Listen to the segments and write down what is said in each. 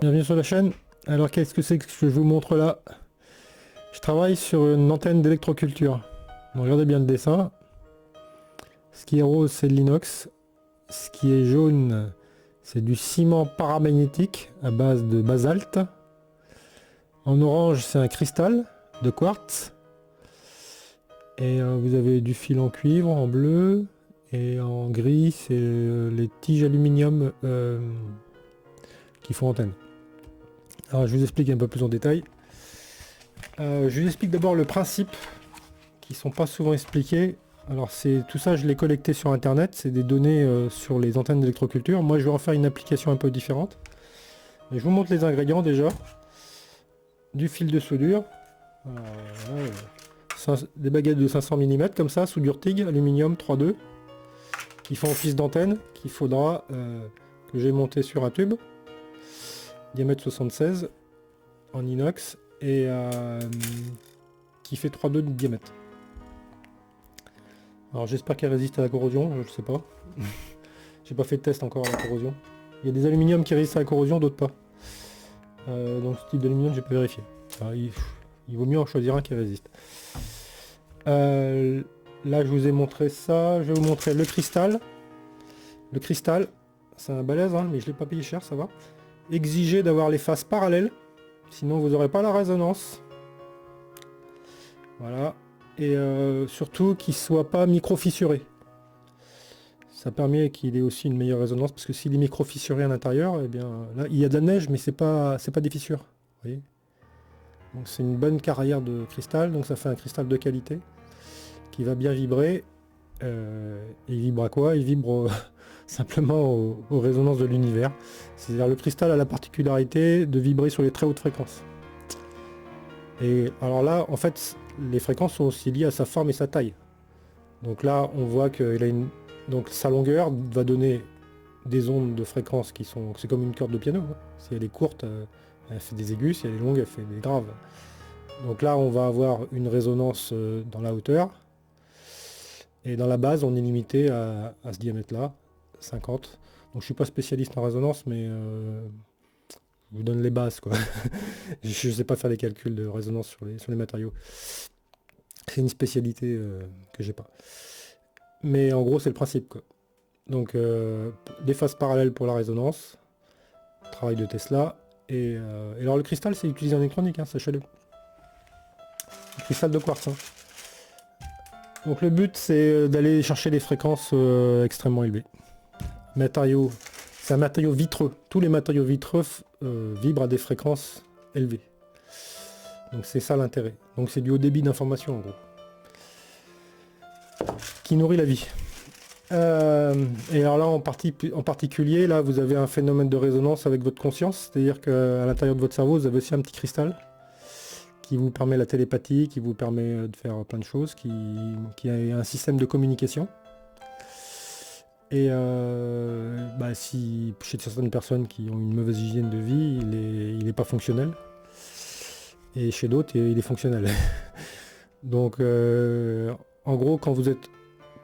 Bienvenue sur la chaîne. Alors qu'est-ce que c'est que je vous montre là? Je travaille sur une antenne d'électroculture. Donc, regardez bien le dessin. Ce qui est rose c'est de l'inox. Ce qui est jaune c'est du ciment paramagnétique à base de basalte. En orange c'est un cristal de quartz. Et vous avez du fil en cuivre, en bleu. Et en gris c'est les tiges aluminium qui font antenne. Alors je vous explique un peu plus en détail. Je vous explique d'abord le principe qui sont pas souvent expliqués. Alors c'est tout ça, je l'ai collecté sur internet, c'est des données sur les antennes d'électroculture. Moi je vais en faire une application un peu différente. Mais je vous montre les ingrédients déjà. Du fil de soudure, des baguettes de 500 mm comme ça, soudure TIG, aluminium 3,2 qui font office d'antenne, qu'il faudra que j'ai monté sur un tube, diamètre 76 en inox et qui fait 3,2 de diamètre. Alors j'espère qu'elle résiste à la corrosion, je ne sais pas. J'ai pas fait de test encore à la corrosion. Il y a des aluminiums qui résistent à la corrosion, d'autres pas. Donc ce type d'aluminium, j'ai pas vérifié. Alors, il vaut mieux en choisir un qui résiste. Là je vous ai montré ça, je vais vous montrer le cristal. Le cristal, c'est un balèze, hein, mais je l'ai pas payé cher, ça va. Exigez d'avoir les faces parallèles, sinon vous n'aurez pas la résonance. Voilà. Et surtout qu'il soit pas micro-fissuré. Ça permet qu'il ait aussi une meilleure résonance, parce que s'il est micro-fissuré à l'intérieur, eh bien là il y a de la neige, mais c'est pas des fissures. Vous voyez, donc c'est une bonne carrière de cristal, donc ça fait un cristal de qualité qui va bien vibrer. Et il vibre à quoi? Il vibre simplement aux résonances de l'univers. C'est-à-dire le cristal a la particularité de vibrer sur les très hautes fréquences. Et alors là, en fait, les fréquences sont aussi liées à sa forme et sa taille. Donc là, on voit qu'il a une... Donc sa longueur va donner des ondes de fréquences qui sont... C'est comme une corde de piano. Hein. Si elle est courte, elle fait des aigus. Si elle est longue, elle fait des graves. Donc là, on va avoir une résonance dans la hauteur. Et dans la base, on est limité à ce diamètre-là, 50. Donc je suis pas spécialiste en résonance, mais... je vous donne les bases, quoi. Je sais pas faire des calculs de résonance sur les matériaux. C'est une spécialité que j'ai pas. Mais en gros, c'est le principe, quoi. Donc, des phases parallèles pour la résonance. Travail de Tesla. Et alors, le cristal, c'est utilisé en électronique, hein, sachez-le. Cristal de quartz. Hein. Donc, le but, c'est d'aller chercher des fréquences extrêmement élevées. Matériaux. C'est un matériau vitreux. Tous les matériaux vitreux vibrent à des fréquences élevées. Donc c'est ça l'intérêt. Donc c'est du haut débit d'information en gros. Qui nourrit la vie. Et alors là en particulier, là vous avez un phénomène de résonance avec votre conscience. C'est-à-dire qu'à l'intérieur de votre cerveau, vous avez aussi un petit cristal qui vous permet la télépathie, qui vous permet de faire plein de choses, qui a un système de communication. Et si chez certaines personnes qui ont une mauvaise hygiène de vie, il n'est pas fonctionnel. Et chez d'autres, il est fonctionnel. Donc, en gros, quand vous êtes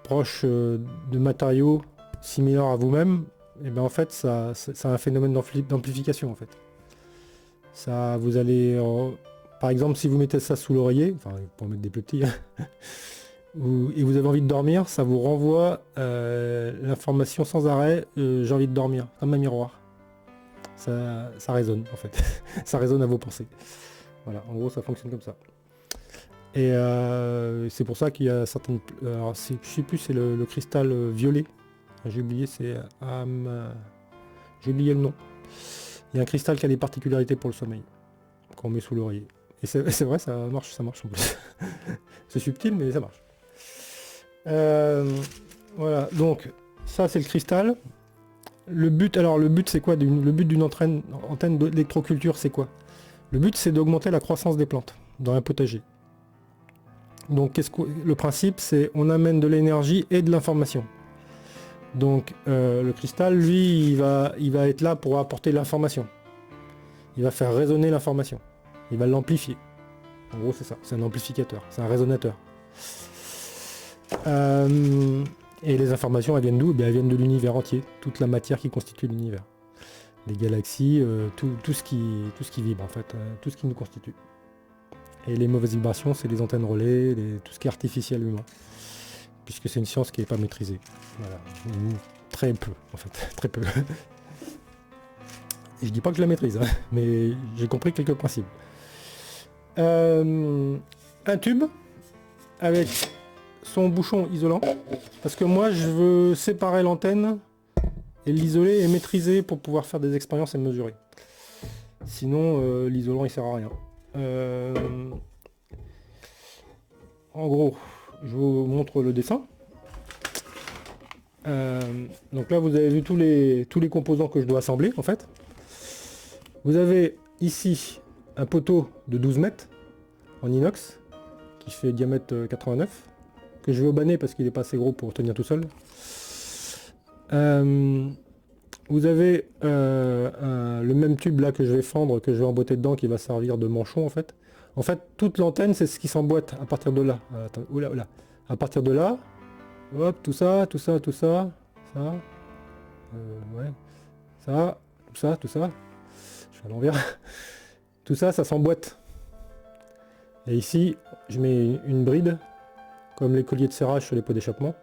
proche de matériaux similaires à vous-même, et ben en fait, ça a un phénomène d'amplification en fait. Ça, vous allez, par exemple, si vous mettez ça sous l'oreiller, enfin, pour mettre des plus petits. Hein, et vous avez envie de dormir, ça vous renvoie l'information sans arrêt, j'ai envie de dormir, comme un miroir. Ça résonne en fait, ça résonne à vos pensées. Voilà, en gros ça fonctionne comme ça. Et c'est pour ça qu'il y a certaines... Alors je sais plus, c'est le cristal violet. J'ai oublié, c'est... j'ai oublié le nom. Il y a un cristal qui a des particularités pour le sommeil, qu'on met sous l'oreiller. Et c'est vrai, ça marche en plus. C'est subtil, mais ça marche. Voilà, donc ça c'est le cristal. Le but c'est quoi? Le but d'une antenne d'électroculture, c'est quoi? Le but c'est d'augmenter la croissance des plantes dans un potager. Donc le principe c'est on amène de l'énergie et de l'information. Donc le cristal lui il va être là pour apporter l'information. Il va faire résonner l'information. Il va l'amplifier. En gros c'est ça, c'est un amplificateur, c'est un résonateur. Et les informations elles viennent d'où? Elles viennent de l'univers entier, toute la matière qui constitue l'univers. les galaxies, tout ce qui vibre en fait, tout ce qui nous constitue. Et les mauvaises vibrations, c'est les antennes relais, tout ce qui est artificiel humain. Puisque c'est une science qui n'est pas maîtrisée. Voilà. Très peu, en fait, très peu. Et je dis pas que je la maîtrise, hein, mais j'ai compris quelques principes. Un tube avec son bouchon isolant, parce que moi je veux séparer l'antenne et l'isoler et maîtriser pour pouvoir faire des expériences et mesurer. Sinon l'isolant il sert à rien. En gros, je vous montre le dessin. Donc là vous avez vu tous les composants que je dois assembler en fait. Vous avez ici un poteau de 12 mètres en inox qui fait diamètre 89 que je vais au banner parce qu'il n'est pas assez gros pour tenir tout seul. Vous avez le même tube là que je vais fendre, que je vais emboîter dedans, qui va servir de manchon en fait. En fait, toute l'antenne, c'est ce qui s'emboîte à partir de là. Attends, oula, oula. À partir de là, hop, tout ça, tout ça, tout ça, ça, ouais, ça, tout ça, tout ça. Je fais à l'envers. Tout ça, ça s'emboîte. Et ici, je mets une bride, comme les colliers de serrage sur les pots d'échappement,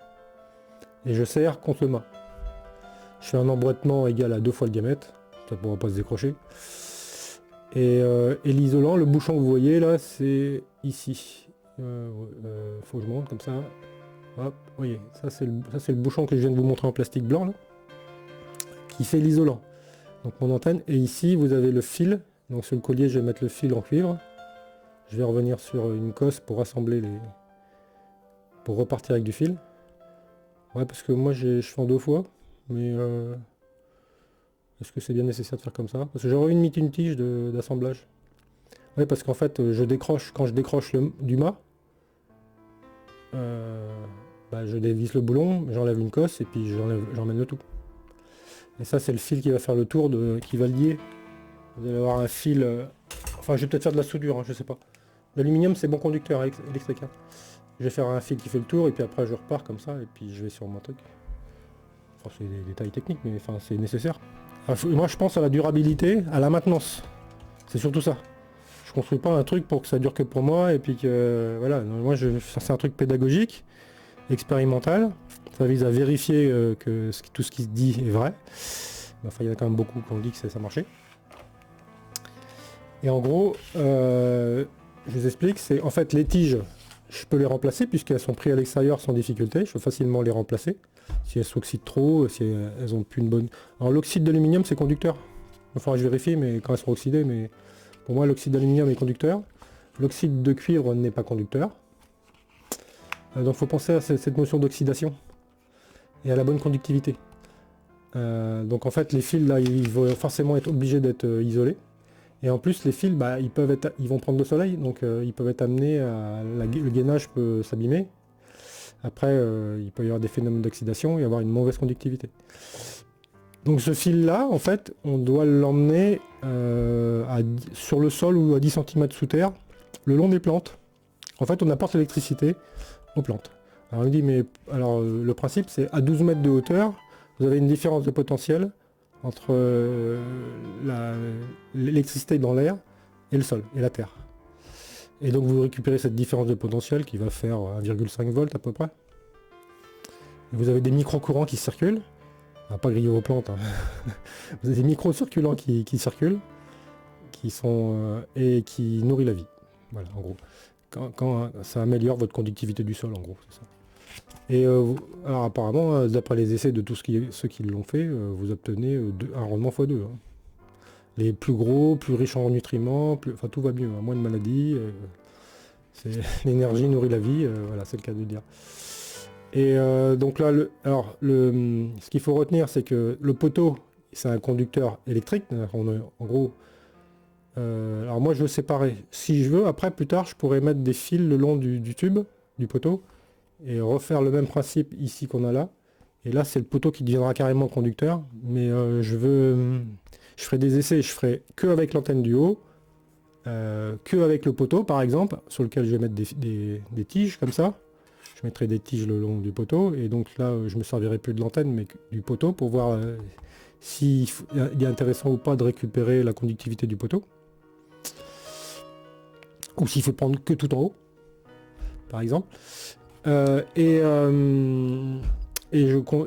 et je serre contre le mât. Je fais un emboîtement égal à 2 fois le diamètre, ça ne pourra pas se décrocher. Et l'isolant, le bouchon que vous voyez là, c'est ici. Faut que je monte comme ça. Hop, vous voyez, ça c'est le bouchon que je viens de vous montrer en plastique blanc là, qui fait l'isolant. Donc mon antenne, et ici vous avez le fil. Donc sur le collier, je vais mettre le fil en cuivre. Je vais revenir sur une cosse pour assembler pour repartir avec du fil. Ouais, parce que moi je fais en 2 fois, mais est-ce que c'est bien nécessaire de faire comme ça? Parce que j'aurais mis une tige d'assemblage. Ouais, parce qu'en fait, quand je décroche du mât, je dévisse le boulon, j'enlève une cosse et puis j'emmène le tout. Et ça, c'est le fil qui va faire le tour, qui va lier. Vous allez avoir un fil... enfin, je vais peut-être faire de la soudure, hein, je sais pas. L'aluminium, c'est bon conducteur électrique. Hein. Je vais faire un fil qui fait le tour et puis après, je repars comme ça et puis je vais sur mon truc. Enfin, c'est des détails techniques, mais enfin, c'est nécessaire. Moi je pense à la durabilité, à la maintenance. C'est surtout ça. Je construis pas un truc pour que ça dure que pour moi et puis que voilà. Moi c'est un truc pédagogique, expérimental. Ça vise à vérifier que tout ce qui se dit est vrai. Enfin il y en a quand même beaucoup qui ont dit que ça marchait. Et en gros, je vous explique, c'est en fait les tiges, je peux les remplacer puisqu'elles sont prises à l'extérieur sans difficulté. Je peux facilement les remplacer. Si elles s'oxydent trop, si elles ont plus une bonne... Alors l'oxyde d'aluminium c'est conducteur. Enfin je vérifie mais quand elles sont oxydées, mais pour moi l'oxyde d'aluminium est conducteur. L'oxyde de cuivre n'est pas conducteur. Donc il faut penser à cette notion d'oxydation et à la bonne conductivité. Donc en fait les fils là ils vont forcément être obligés d'être isolés. Et en plus les fils ils vont prendre le soleil, donc ils peuvent être amenés à... le gainage peut s'abîmer. Après, il peut y avoir des phénomènes d'oxydation et avoir une mauvaise conductivité. Donc ce fil-là, en fait, on doit l'emmener sur le sol ou à 10 cm sous terre, le long des plantes. En fait, on apporte l'électricité aux plantes. Alors, il me dit, mais alors le principe, c'est à 12 mètres de hauteur, vous avez une différence de potentiel entre l'électricité dans l'air et le sol, et la terre. Et donc vous récupérez cette différence de potentiel qui va faire 1,5 volts à peu près. Et vous avez des micro-courants qui circulent. On va pas griller vos plantes. Hein. Vous avez des micro-circulants qui circulent, qui sont et qui nourrissent la vie. Voilà, en gros. Quand ça améliore votre conductivité du sol, en gros, c'est ça. Et alors apparemment, d'après les essais de ceux qui l'ont fait, vous obtenez un rendement x2. Hein. Les plus gros, plus riches en nutriments, enfin tout va mieux, hein, moins de maladies. L'énergie nourrit la vie, voilà, c'est le cas de dire. Et donc là, ce qu'il faut retenir, c'est que le poteau, c'est un conducteur électrique. En gros, alors moi je veux séparer. Si je veux, après plus tard, je pourrais mettre des fils le long du tube, du poteau, et refaire le même principe ici qu'on a là. Et là, c'est le poteau qui deviendra carrément conducteur. Mais je ferai des essais, je ferai que avec l'antenne du haut, que avec le poteau par exemple, sur lequel je vais mettre des tiges comme ça. Je mettrai des tiges le long du poteau, et donc là je me servirai plus de l'antenne mais du poteau pour voir il est intéressant ou pas de récupérer la conductivité du poteau, ou s'il faut prendre que tout en haut, par exemple. Et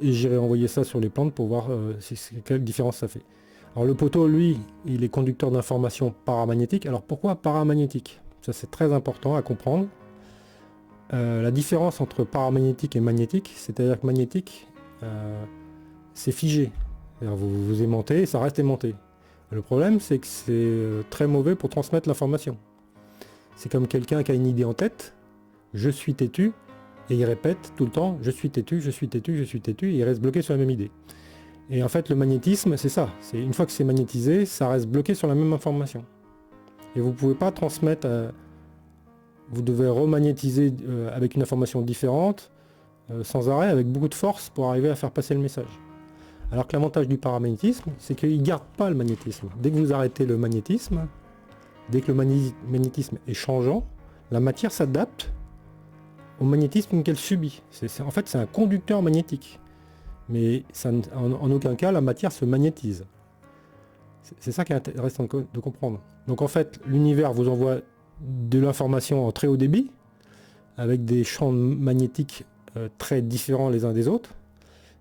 j'irai envoyer ça sur les plantes pour voir quelle différence ça fait. Alors le poteau, lui, il est conducteur d'informations paramagnétiques. Alors pourquoi paramagnétique? Ça c'est très important à comprendre. La différence entre paramagnétique et magnétique, c'est-à-dire que magnétique, c'est figé. Vous aimantez, ça reste aimanté. Le problème, c'est que c'est très mauvais pour transmettre l'information. C'est comme quelqu'un qui a une idée en tête, je suis têtu, et il répète tout le temps, je suis têtu, je suis têtu, je suis têtu, et il reste bloqué sur la même idée. Et en fait, le magnétisme, c'est ça. C'est une fois que c'est magnétisé, ça reste bloqué sur la même information. Et vous ne pouvez pas transmettre... vous devez remagnétiser avec une information différente, sans arrêt, avec beaucoup de force, pour arriver à faire passer le message. Alors que l'avantage du paramagnétisme, c'est qu'il ne garde pas le magnétisme. Dès que vous arrêtez le magnétisme, dès que le magnétisme est changeant, la matière s'adapte au magnétisme qu'elle subit. En fait, c'est un conducteur magnétique. Mais ça, en aucun cas, la matière se magnétise. C'est ça qui est intéressant de comprendre. Donc en fait, l'univers vous envoie de l'information en très haut débit, avec des champs magnétiques très différents les uns des autres.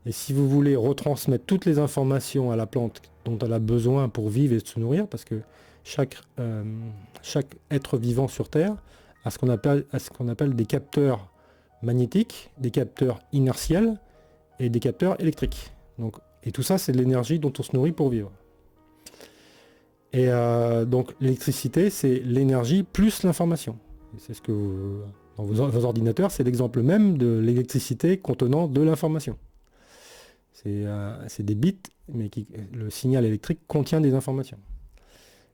Et si vous voulez retransmettre toutes les informations à la plante dont elle a besoin pour vivre et se nourrir, parce que chaque être vivant sur Terre a ce qu'on appelle des capteurs magnétiques, des capteurs inertiels et des capteurs électriques. Et tout ça, c'est de l'énergie dont on se nourrit pour vivre. Et donc l'électricité, c'est l'énergie plus l'information. C'est ce que dans vos ordinateurs, c'est l'exemple même de l'électricité contenant de l'information. C'est des bits, mais le signal électrique contient des informations.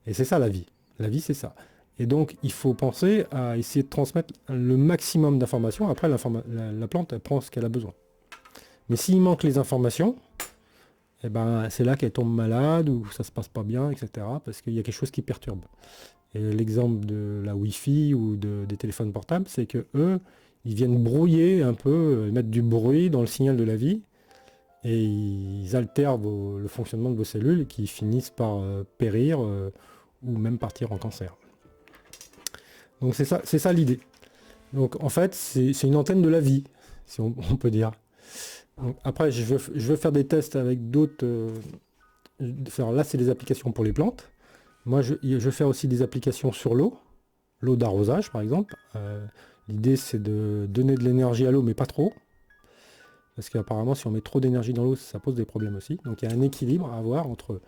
Et c'est ça la vie. La vie, c'est ça. Et donc, il faut penser à essayer de transmettre le maximum d'informations. Après, la plante, elle prend ce qu'elle a besoin. Mais s'il manque les informations, eh ben, c'est là qu'elle tombe malade ou ça se passe pas bien, etc. Parce qu'il y a quelque chose qui perturbe. Et l'exemple de la Wi-Fi ou des téléphones portables, c'est que eux, ils viennent brouiller un peu, mettre du bruit dans le signal de la vie. Et ils altèrent le fonctionnement de vos cellules qui finissent par périr ou même partir en cancer. Donc c'est ça l'idée. Donc en fait, c'est une antenne de la vie, si on peut dire. Donc, après, je veux faire des tests avec d'autres... là, c'est des applications pour les plantes. Moi, je veux faire aussi des applications sur l'eau d'arrosage, par exemple. L'idée, c'est de donner de l'énergie à l'eau, mais pas trop. Parce qu'apparemment, si on met trop d'énergie dans l'eau, ça pose des problèmes aussi. Donc il y a un équilibre à avoir entre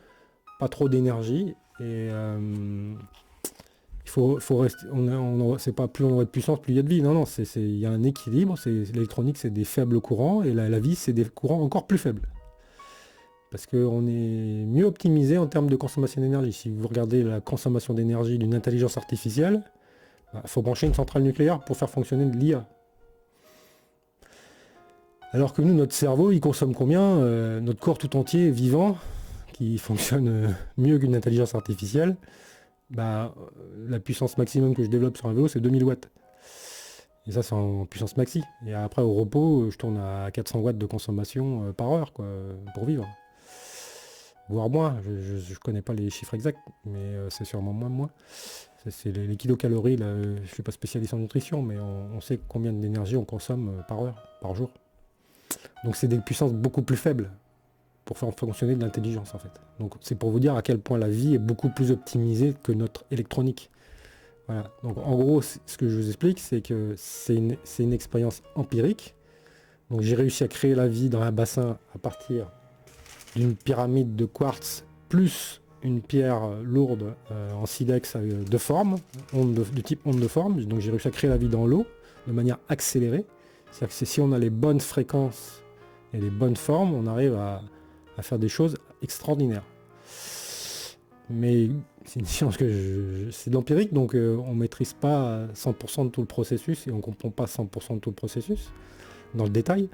pas trop d'énergie et il faut rester. C'est pas plus on aurait de puissance, plus il y a de vie. Non, il y a un équilibre. L'électronique, c'est des faibles courants et la vie, c'est des courants encore plus faibles. Parce qu'on est mieux optimisé en termes de consommation d'énergie. Si vous regardez la consommation d'énergie d'une intelligence artificielle, il faut brancher une centrale nucléaire pour faire fonctionner de l'IA. Alors que nous, notre cerveau, il consomme combien notre corps tout entier vivant, qui fonctionne mieux qu'une intelligence artificielle, la puissance maximum que je développe sur un vélo, c'est 2000 watts. Et ça, c'est en puissance maxi. Et après, au repos, je tourne à 400 watts de consommation par heure, quoi, pour vivre. Voire moins, je ne connais pas les chiffres exacts, mais c'est sûrement moins. C'est les kilocalories, là, je ne suis pas spécialiste en nutrition, mais on sait combien d'énergie on consomme par heure, par jour. Donc c'est des puissances beaucoup plus faibles pour faire fonctionner de l'intelligence en fait. Donc c'est pour vous dire à quel point la vie est beaucoup plus optimisée que notre électronique. Voilà. Donc en gros, ce que je vous explique, c'est que c'est une expérience empirique. Donc j'ai réussi à créer la vie dans un bassin à partir d'une pyramide de quartz plus une pierre lourde en silex de forme, de type onde de forme. Donc j'ai réussi à créer la vie dans l'eau de manière accélérée. C'est-à-dire que si on a les bonnes fréquences et les bonnes formes, on arrive à faire des choses extraordinaires. Mais c'est une science c'est de l'empirique, donc on ne maîtrise pas 100% de tout le processus et on ne comprend pas 100% de tout le processus dans le détail.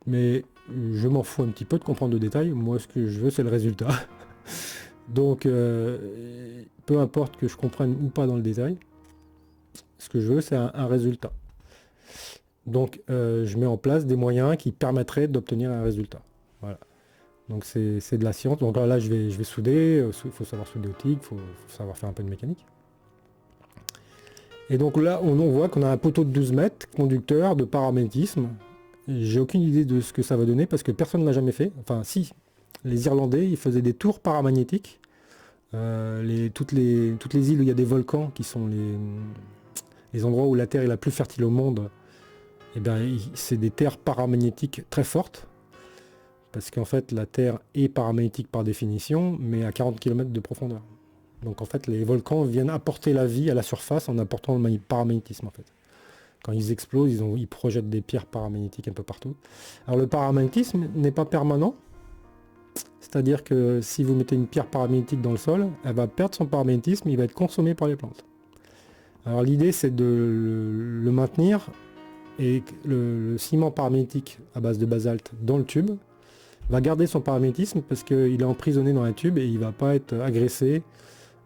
Mais je m'en fous un petit peu de comprendre le détail. Moi, ce que je veux, c'est le résultat. Donc, peu importe que je comprenne ou pas dans le détail, ce que je veux, c'est un résultat. Donc je mets en place des moyens qui permettraient d'obtenir un résultat. Voilà. Donc c'est de la science. Donc là je vais souder, il faut savoir souder au TIG, il faut savoir faire un peu de mécanique. Et donc là on voit qu'on a un poteau de 12 mètres, conducteur de paramagnétisme. J'ai aucune idée de ce que ça va donner parce que personne ne l'a jamais fait. Enfin si, les Irlandais ils faisaient des tours paramagnétiques. Toutes les îles où il y a des volcans qui sont les endroits où la Terre est la plus fertile au monde, et bien c'est des terres paramagnétiques très fortes. Parce qu'en fait, la Terre est paramagnétique par définition, mais à 40 km de profondeur. Donc en fait, les volcans viennent apporter la vie à la surface en apportant le paramagnétisme en fait. Quand ils explosent, ils projettent des pierres paramagnétiques un peu partout. Alors le paramagnétisme n'est pas permanent. C'est-à-dire que si vous mettez une pierre paramagnétique dans le sol, elle va perdre son paramagnétisme, il va être consommé par les plantes. Alors l'idée c'est de le maintenir et le ciment paramagnétique à base de basalte dans le tube va garder son paramagnétisme parce qu'il est emprisonné dans un tube et il ne va pas être agressé,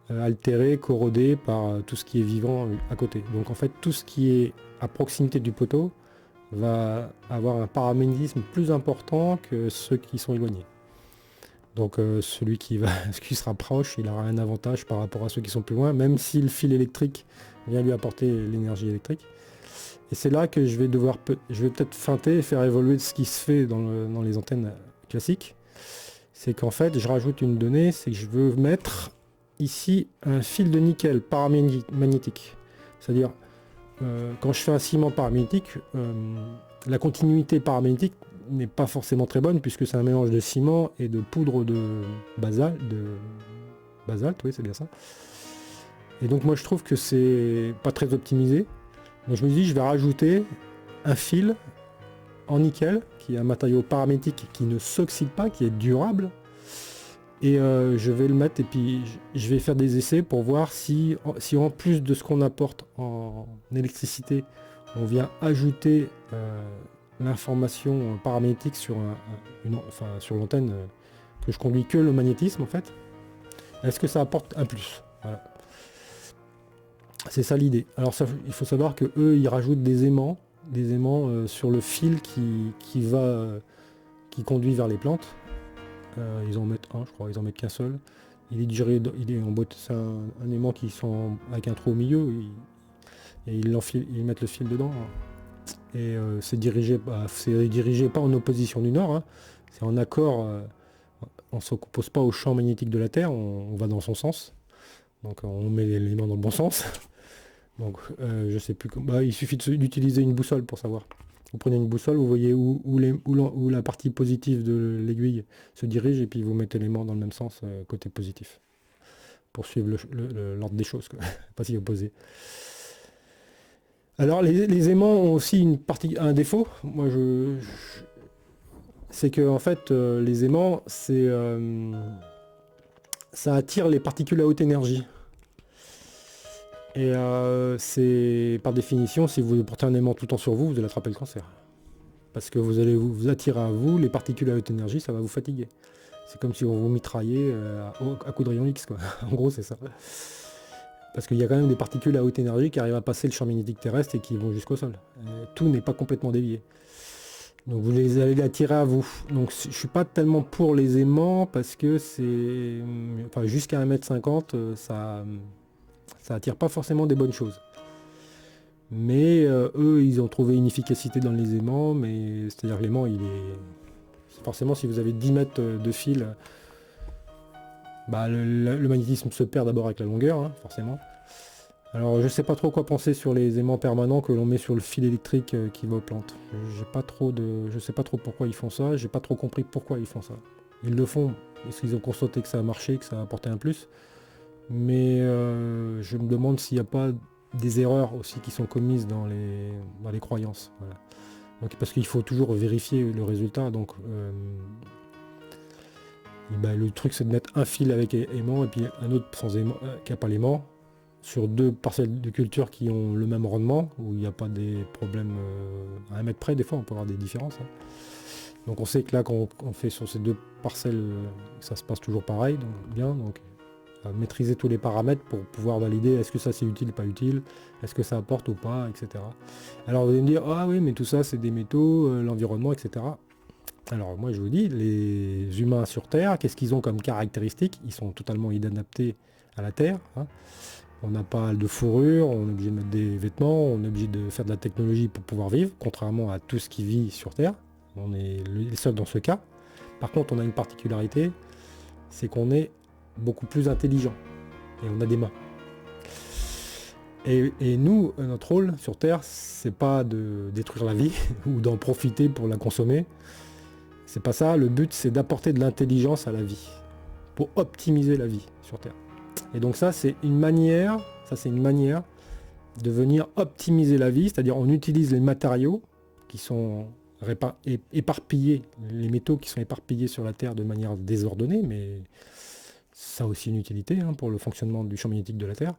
altéré, corrodé par tout ce qui est vivant à côté. Donc en fait tout ce qui est à proximité du poteau va avoir un paramagnétisme plus important que ceux qui sont éloignés. Donc celui qui se rapproche, il aura un avantage par rapport à ceux qui sont plus loin, même si le fil électrique vient lui apporter l'énergie électrique. Et c'est là que je vais peut-être feinter et faire évoluer ce qui se fait dans les antennes classiques. C'est qu'en fait, je rajoute une donnée, c'est que je veux mettre ici un fil de nickel paramagnétique. C'est-à-dire, quand je fais un ciment paramagnétique, la continuité paramagnétique n'est pas forcément très bonne puisque c'est un mélange de ciment et de poudre de basalte, oui c'est bien ça. Et donc moi je trouve que c'est pas très optimisé. Donc je me dis je vais rajouter un fil en nickel qui est un matériau paramagnétique qui ne s'oxyde pas, qui est durable. Et je vais le mettre et puis je vais faire des essais pour voir si en plus de ce qu'on apporte en électricité, on vient ajouter l'information paramagnétique sur sur l'antenne que je conduis que le magnétisme en fait. Est-ce que ça apporte un plus? Voilà. C'est ça l'idée. Alors ça, il faut savoir que eux ils rajoutent des aimants sur le fil qui conduit vers les plantes. Ils en mettent un, je crois, ils en mettent qu'un seul. Il est en boîte, c'est un aimant qui sont avec un trou au milieu et ils mettent le fil dedans. Et c'est dirigé pas en opposition du nord, hein. C'est en accord, on ne s'oppose pas au champ magnétique de la Terre, on va dans son sens. Donc on met l'élément dans le bon sens. Donc je sais plus comment. Il suffit d'utiliser une boussole pour savoir. Vous prenez une boussole, vous voyez où la partie positive de l'aiguille se dirige et puis vous mettez l'aimant dans le même sens côté positif. Pour suivre l'ordre des choses, quoi. Pas s'y opposer. Alors les aimants ont aussi un défaut. Moi c'est que en fait les aimants ça attire les particules à haute énergie. Et c'est par définition, si vous portez un aimant tout le temps sur vous, vous allez attraper le cancer. Parce que vous allez vous attirer à vous les particules à haute énergie, ça va vous fatiguer. C'est comme si on vous mitraillait à coups de rayon X, quoi. En gros c'est ça. Parce qu'il y a quand même des particules à haute énergie qui arrivent à passer le champ magnétique terrestre et qui vont jusqu'au sol. Tout n'est pas complètement dévié. Donc vous allez l'attirer à vous. Donc je suis pas tellement pour les aimants parce que c'est... Enfin jusqu'à 1,50 m, ça attire pas forcément des bonnes choses. Mais eux, ils ont trouvé une efficacité dans les aimants, mais c'est-à-dire que l'aimant, il est... Forcément, si vous avez 10 mètres de fil, le magnétisme se perd d'abord avec la longueur, hein, forcément. Alors je sais pas trop quoi penser sur les aimants permanents que l'on met sur le fil électrique qui va aux plantes. Je sais pas trop pourquoi ils font ça, j'ai pas trop compris pourquoi ils font ça. Ils le font parce qu'ils ont constaté que ça a marché, que ça a apporté un plus. Mais je me demande s'il n'y a pas des erreurs aussi qui sont commises dans les croyances. Voilà. Donc, parce qu'il faut toujours vérifier le résultat. Donc le truc c'est de mettre un fil avec aimant et puis un autre sans aimant, qui n'a pas l'aimant, sur deux parcelles de culture qui ont le même rendement, où il n'y a pas des problèmes à 1 mètre près, des fois on peut avoir des différences. Hein. Donc on sait que là quand on fait sur ces deux parcelles, ça se passe toujours pareil, donc bien. Donc maîtriser tous les paramètres pour pouvoir valider est-ce que ça c'est utile, pas utile, est-ce que ça apporte ou pas, etc. Alors vous allez me dire, ah oui mais tout ça c'est des métaux, l'environnement, etc. Alors moi je vous dis, les humains sur Terre, qu'est-ce qu'ils ont comme caractéristiques? Ils sont totalement inadaptés à la Terre, hein. On n'a pas de fourrure, on est obligé de mettre des vêtements, on est obligé de faire de la technologie pour pouvoir vivre, contrairement à tout ce qui vit sur Terre. On est les seuls dans ce cas. Par contre, on a une particularité, c'est qu'on est beaucoup plus intelligent et on a des mains. Et nous, notre rôle sur Terre, c'est pas de détruire la vie ou d'en profiter pour la consommer. C'est pas ça. Le but, c'est d'apporter de l'intelligence à la vie pour optimiser la vie sur Terre. Et donc ça, c'est une manière de venir optimiser la vie, c'est-à-dire on utilise les matériaux qui sont éparpillés, les métaux qui sont éparpillés sur la Terre de manière désordonnée, mais ça a aussi une utilité hein, pour le fonctionnement du champ magnétique de la Terre.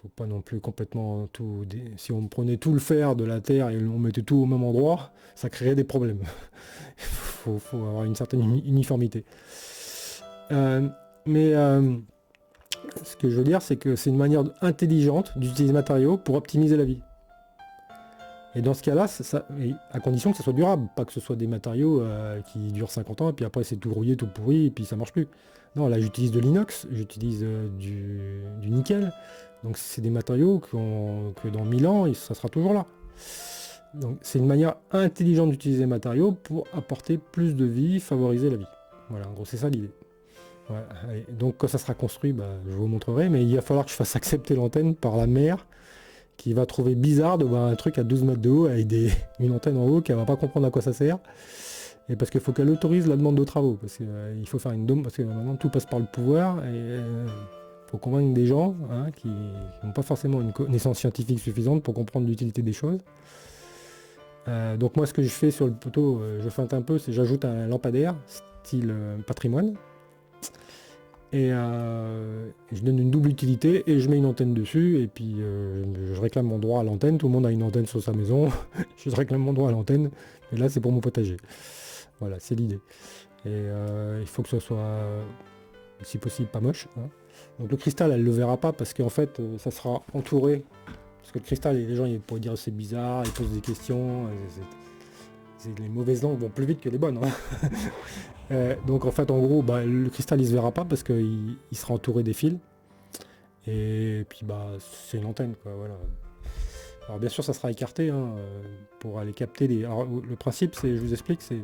Faut pas non plus complètement tout... Si on prenait tout le fer de la Terre et on mettait tout au même endroit, ça créerait des problèmes. faut avoir une certaine uniformité. Ce que je veux dire, c'est que c'est une manière intelligente d'utiliser les matériaux pour optimiser la vie. Et dans ce cas-là, à condition que ça soit durable, pas que ce soit des matériaux qui durent 50 ans, et puis après c'est tout rouillé, tout pourri, et puis ça marche plus. Non, là j'utilise de l'inox, j'utilise du nickel, donc c'est des matériaux que dans 1000 ans, ça sera toujours là. Donc c'est une manière intelligente d'utiliser les matériaux pour apporter plus de vie, favoriser la vie. Voilà, en gros c'est ça l'idée. Ouais, donc quand ça sera construit, je vous montrerai, mais il va falloir que je fasse accepter l'antenne par la mer, qui va trouver bizarre de voir un truc à 12 mètres de haut avec une antenne en haut qu'elle va pas comprendre à quoi ça sert. Et parce qu'il faut qu'elle autorise la demande de travaux, parce qu'il faut faire une demande, parce que maintenant tout passe par le pouvoir, et faut convaincre des gens hein, qui n'ont pas forcément une connaissance scientifique suffisante pour comprendre l'utilité des choses. Donc moi ce que je fais sur le poteau, je feinte un peu, c'est j'ajoute un lampadaire, style patrimoine. Et je donne une double utilité et je mets une antenne dessus et puis je réclame mon droit à l'antenne. Tout le monde a une antenne sur sa maison. Je réclame mon droit à l'antenne. Et là c'est pour mon potager. Voilà, c'est l'idée. Et il faut que ce soit si possible pas moche. Hein. Donc le cristal elle le verra pas parce qu'en fait ça sera entouré. Parce que le cristal, les gens ils pourraient dire c'est bizarre, ils posent des questions. Les mauvaises langues vont plus vite que les bonnes. Hein. Donc en fait en gros le cristal il se verra pas parce qu'il sera entouré des fils. Et puis c'est une antenne quoi, voilà. Alors bien sûr ça sera écarté hein, pour aller capter les. Alors le principe c'est, je vous explique, c'est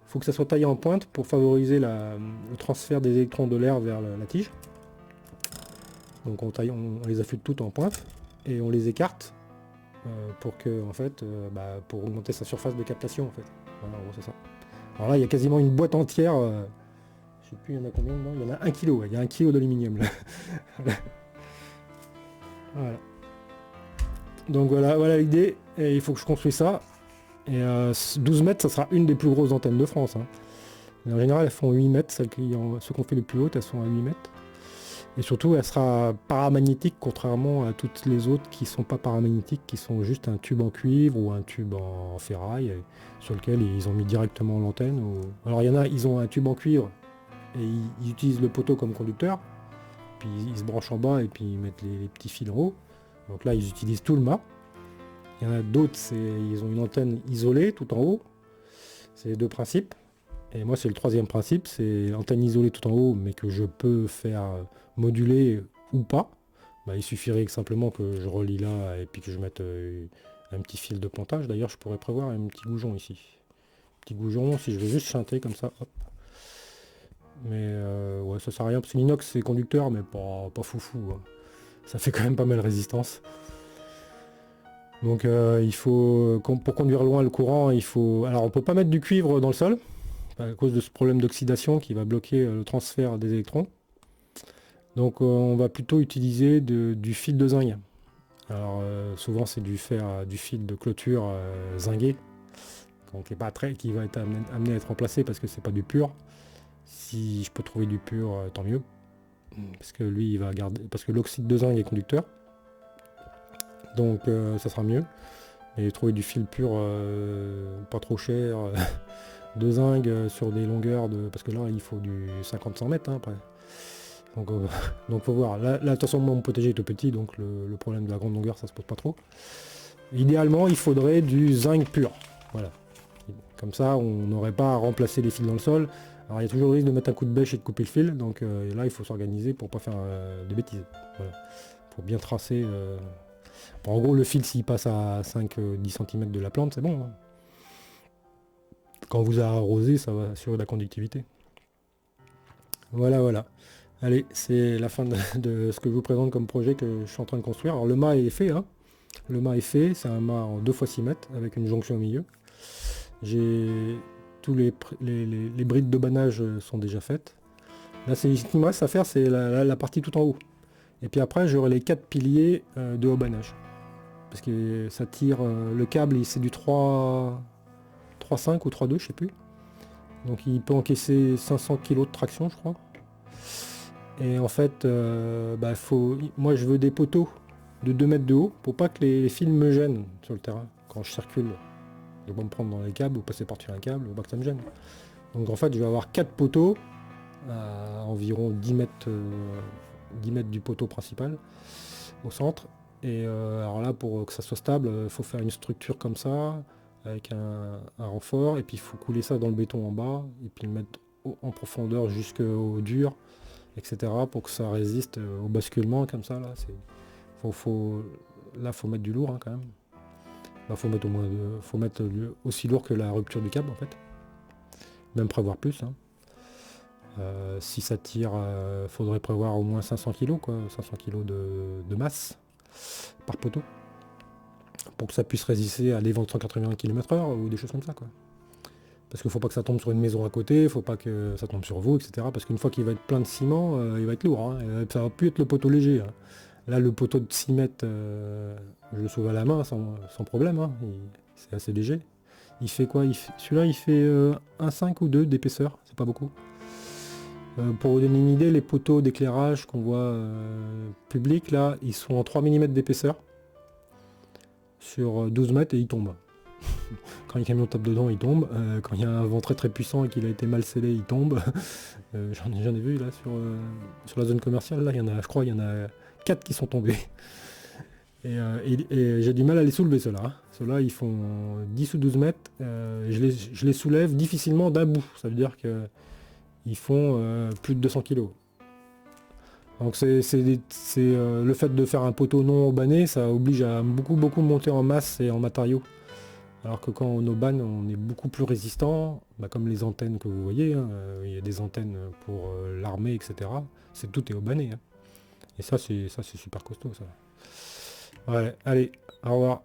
faut que ça soit taillé en pointe pour favoriser le transfert des électrons de l'air vers la tige. Donc on les affûte toutes en pointe et on les écarte pour que en fait pour augmenter sa surface de captation en fait. Voilà, en gros c'est ça. Alors là il y a quasiment une boîte entière, je sais plus il y en a combien dedans, il y en a 1 kg, ouais. Il y a 1 kg d'aluminium là. Voilà. Donc voilà l'idée, et il faut que je construise ça. Et 12 mètres ça sera une des plus grosses antennes de France. Hein. En général elles font 8 mètres, ceux qu'on fait les plus hautes elles sont à 8 mètres. Et surtout, elle sera paramagnétique, contrairement à toutes les autres qui sont pas paramagnétiques, qui sont juste un tube en cuivre ou un tube en ferraille, sur lequel ils ont mis directement l'antenne. Alors il y en a, ils ont un tube en cuivre, et ils utilisent le poteau comme conducteur, puis ils se branchent en bas, et puis ils mettent les petits fils en haut. Donc là, ils utilisent tout le mât. Il y en a d'autres, ils ont une antenne isolée tout en haut. C'est les deux principes. Et moi, c'est le troisième principe, c'est l'antenne isolée tout en haut, mais que je peux faire moduler ou pas. Il suffirait simplement que je relie là et puis que je mette un petit fil de pontage. D'ailleurs, je pourrais prévoir un petit goujon ici. Petit goujon, si je veux juste chanter comme ça. Hop. Mais ouais, ça sert à rien, parce que l'inox c'est conducteur, mais pas foufou. Hein. Ça fait quand même pas mal résistance. Donc il faut, pour conduire loin le courant, il faut... Alors on peut pas mettre du cuivre dans le sol, à cause de ce problème d'oxydation qui va bloquer le transfert des électrons. Donc on va plutôt utiliser du fil de zinc. Alors souvent c'est du fil de clôture zingué, donc qui va être amené à être remplacé parce que c'est pas du pur. Si je peux trouver du pur, tant mieux. Parce que lui il va garder. Parce que l'oxyde de zinc est conducteur. Donc ça sera mieux. Et trouver du fil pur pas trop cher de zinc sur des longueurs de. Parce que là il faut du 50-100 mètres hein, après. Donc faut voir. Là de toute façon mon potager est tout petit, donc le problème de la grande longueur ça se pose pas trop. Idéalement il faudrait du zinc pur. Voilà. Comme ça, on n'aurait pas à remplacer les fils dans le sol. Alors il y a toujours le risque de mettre un coup de bêche et de couper le fil, donc là il faut s'organiser pour pas faire de bêtises. Voilà. Faut bien tracer. Bon, en gros, le fil s'il passe à 5-10 cm de la plante, c'est bon. Hein. Quand vous arrosez, ça va assurer la conductivité. Voilà, voilà. Allez, c'est la fin de ce que je vous présente comme projet que je suis en train de construire. Alors le mât est fait, hein. Le mât est fait, c'est un mât en 2 x 6 mètres avec une jonction au milieu. J'ai tous les brides de bannage sont déjà faites. Là, ce qui me reste à faire, c'est la partie tout en haut. Et puis après, j'aurai les 4 piliers de haut bannage. Parce que ça tire, le câble, c'est du 3,5 ou 3,2, je sais plus. Donc il peut encaisser 500 kg de traction, je crois. Et en fait, moi je veux des poteaux de 2 mètres de haut pour pas que les fils me gênent sur le terrain quand je circule. Je vais pas me prendre dans les câbles ou passer par-dessus un câble, pas que ça me gêne. Donc en fait, je vais avoir 4 poteaux à environ 10 mètres, 10 mètres du poteau principal au centre. Et alors là, pour que ça soit stable, il faut faire une structure comme ça, avec un renfort, et puis il faut couler ça dans le béton en bas, et puis le mettre en profondeur jusqu'au dur, etc. pour que ça résiste au basculement comme ça. Là, là, faut mettre du lourd hein, quand même. Là, faut mettre aussi lourd que la rupture du câble en fait. Même prévoir plus. Hein. Si ça tire, faudrait prévoir au moins 500 kg, quoi, 500 kg de masse par poteau. Pour que ça puisse résister à des vents de 180 km/h ou des choses comme ça, quoi. Parce qu'il faut pas que ça tombe sur une maison à côté, il faut pas que ça tombe sur vous, etc. Parce qu'une fois qu'il va être plein de ciment, il va être lourd. Hein, ça va plus être le poteau léger. Hein. Là, le poteau de 6 mètres, je le sauve à la main sans problème. Hein. C'est assez léger. Il fait quoi? Celui-là, il fait 1,5 ou 2 d'épaisseur. C'est pas beaucoup. Pour vous donner une idée, les poteaux d'éclairage qu'on voit publics, là, ils sont en 3 mm d'épaisseur sur 12 mètres et ils tombent. Quand les camions tapent dedans, ils tombent. Quand il y a un vent très très puissant et qu'il a été mal scellé, il tombe. J'en ai vu là sur la zone commerciale, là, je crois il y en a 4 qui sont tombés. Et j'ai du mal à les soulever ceux-là. Hein. Ceux-là, ils font 10 ou 12 mètres. Je les soulève difficilement d'un bout. Ça veut dire que ils font plus de 200 kg. Donc c'est le fait de faire un poteau non aubané, ça oblige à beaucoup monter en masse et en matériaux. Alors que quand on aubane, on est beaucoup plus résistant, comme les antennes que vous voyez, hein, il y a des antennes pour l'armée, etc. Tout est aubané. Hein. Et ça c'est super costaud ça. Ouais, allez, au revoir.